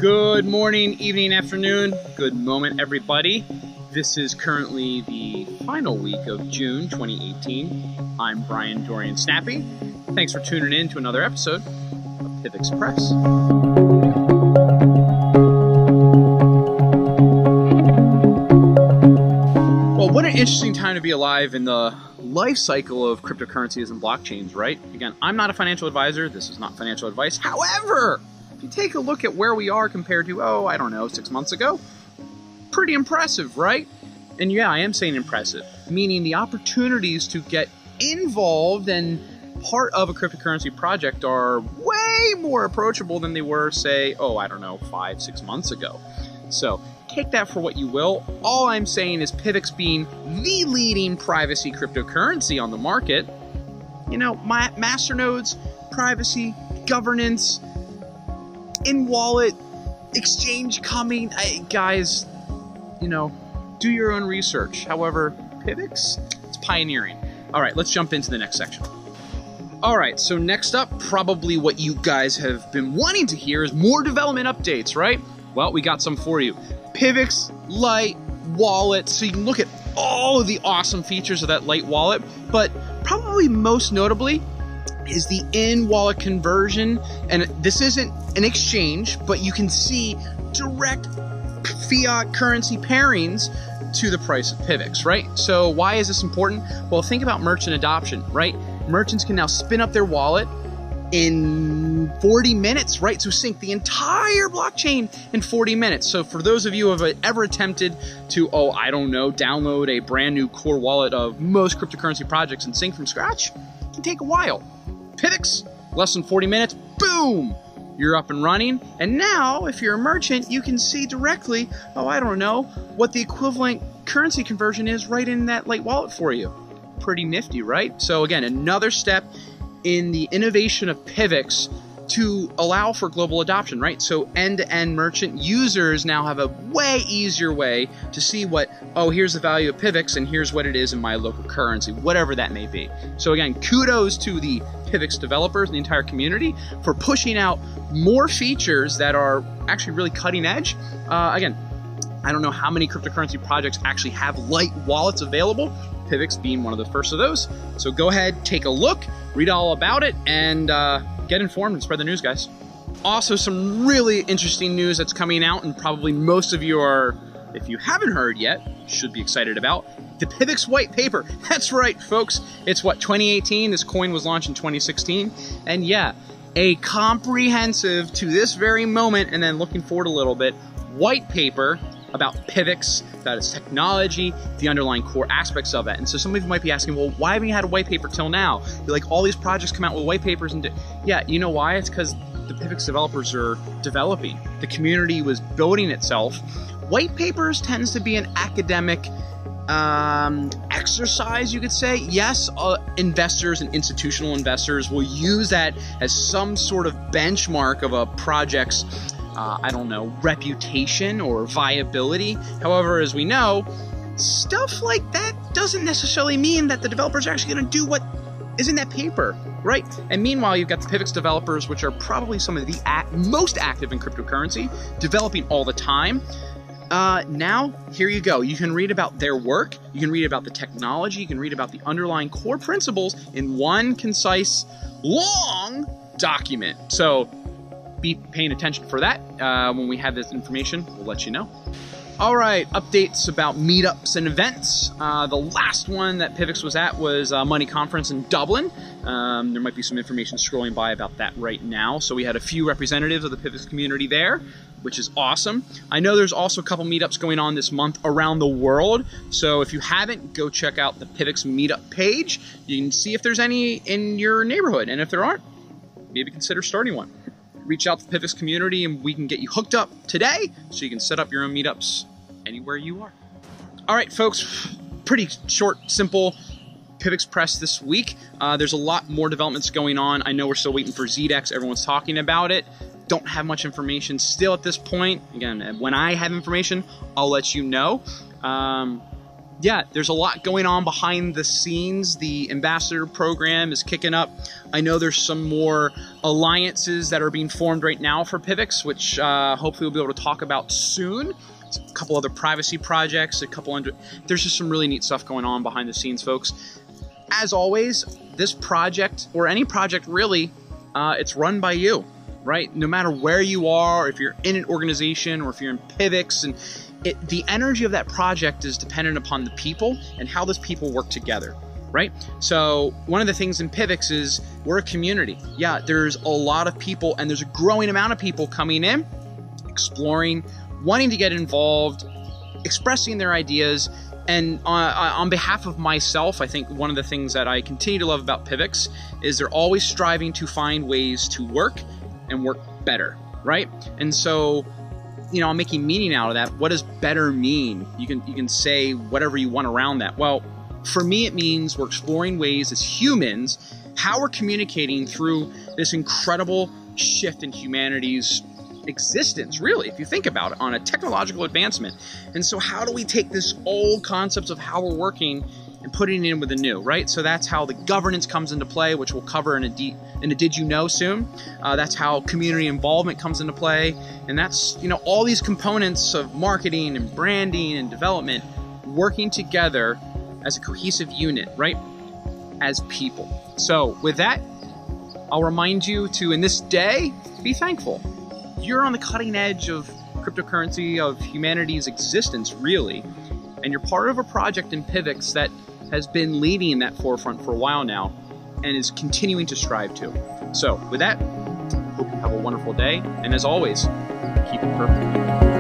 Good morning, evening, afternoon, good moment, everybody. This is currently the final week of June 2018. I'm Bryan, Dorian, Snappy. Thanks for tuning in to another episode of PIVXpress. Well, what an interesting time to be alive in the life cycle of cryptocurrencies and blockchains, right? Again, I'm not a financial advisor. This is not financial advice. However, if you take a look at where we are compared to, I don't know, 6 months ago, pretty impressive, right? And yeah, I am saying impressive, meaning the opportunities to get involved and part of a cryptocurrency project are way more approachable than they were, say, 5, 6 months ago. So take that for what you will. All I'm saying is PIVX being the leading privacy cryptocurrency on the market, my masternodes, privacy, governance, in-wallet, exchange coming. Guys, do your own research. However, PIVX, it's pioneering. All right, let's jump into the next section. All right, so next up, probably what you guys have been wanting to hear is more development updates, right? Well, we got some for you. PIVX Lite Wallet, so you can look at all of the awesome features of that Lite wallet, but probably most notably is the in-wallet conversion. And this isn't an exchange, but you can see direct fiat currency pairings to the price of PIVX, right? So why is this important? Well, think about merchant adoption, right? Merchants can now spin up their wallet in 40 minutes, right? So sync the entire blockchain in 40 minutes. So for those of you who have ever attempted to, download a brand new core wallet of most cryptocurrency projects and sync from scratch, it can take a while. PIVX, less than 40 minutes, boom, you're up and running. And now, if you're a merchant, you can see directly, what the equivalent currency conversion is right in that Lite wallet for you. Pretty nifty, right? So again, another step in the innovation of PIVX to allow for global adoption, right? So end-to-end merchant users now have a way easier way to see here's the value of PIVX and here's what it is in my local currency, whatever that may be. So again, kudos to the PIVX developers and the entire community for pushing out more features that are actually really cutting edge. Again, I don't know how many cryptocurrency projects actually have Lite wallets available, PIVX being one of the first of those. So go ahead, take a look, read all about it, and get informed and spread the news, guys. Also, some really interesting news that's coming out, and probably most of you are, if you haven't heard yet, should be excited about. The PIVX white paper. That's right, folks. It's 2018. This coin was launched in 2016. And yeah, a comprehensive, to this very moment, and then looking forward a little bit, white paper about PIVX, about its technology, the underlying core aspects of it. And so some of you might be asking, well, why haven't you had a white paper till now? All these projects come out with white papers and yeah, you know why? It's because the PIVX developers are developing. The community was building itself. White papers tends to be an academic exercise, you could say. Yes, investors and institutional investors will use that as some sort of benchmark of a project's reputation or viability. However, as we know, stuff like that doesn't necessarily mean that the developers are actually going to do what is in that paper, right? And meanwhile, you've got the PIVX developers, which are probably some of the most active in cryptocurrency, developing all the time. Now, here you go. You can read about their work, you can read about the technology, you can read about the underlying core principles in one concise, long document. So be paying attention for that. When we have this information, we'll let you know. All right, updates about meetups and events. The last one that PIVX was at was Money Conference in Dublin. There might be some information scrolling by about that right now. So we had a few representatives of the PIVX community there, which is awesome. I know there's also a couple meetups going on this month around the world. So if you haven't, go check out the PIVX meetup page. You can see if there's any in your neighborhood. And if there aren't, maybe consider starting one. Reach out to the PIVX community and we can get you hooked up today so you can set up your own meetups anywhere you are. All right, folks, pretty short, simple PIVXpress this week. There's a lot more developments going on. I know we're still waiting for ZDEX. Everyone's talking about it. Don't have much information still at this point. Again, when I have information, I'll let you know. yeah, there's a lot going on behind the scenes. The ambassador program is kicking up. I know there's some more alliances that are being formed right now for PIVX, which hopefully we'll be able to talk about soon. A couple other privacy projects, there's just some really neat stuff going on behind the scenes, folks. As always, this project, or any project really, it's run by you, right? No matter where you are, if you're in an organization or if you're in PIVX, and the energy of that project is dependent upon the people and how those people work together, right? So one of the things in PIVX is we're a community. Yeah, there's a lot of people, and there's a growing amount of people coming in, exploring, wanting to get involved, expressing their ideas. And on behalf of myself, I think one of the things that I continue to love about PIVX is they're always striving to find ways to work and work better, right? And so, you know, I'm making meaning out of that. What does better mean? You can say whatever you want around that. Well, for me, it means we're exploring ways as humans, how we're communicating through this incredible shift in humanity's existence, really, if you think about it, on a technological advancement. And so how do we take this old concepts of how we're working and putting it in with the new, right? So that's how the governance comes into play, which we'll cover in a Did You Know soon. That's how community involvement comes into play. And that's, you know, all these components of marketing and branding and development working together as a cohesive unit, right? As people. So with that, I'll remind you to, in this day, be thankful. You're on the cutting edge of cryptocurrency, of humanity's existence, really. And you're part of a project in PIVX that has been leading in that forefront for a while now and is continuing to strive to. So with that, hope you have a wonderful day. And as always, keep it perfect.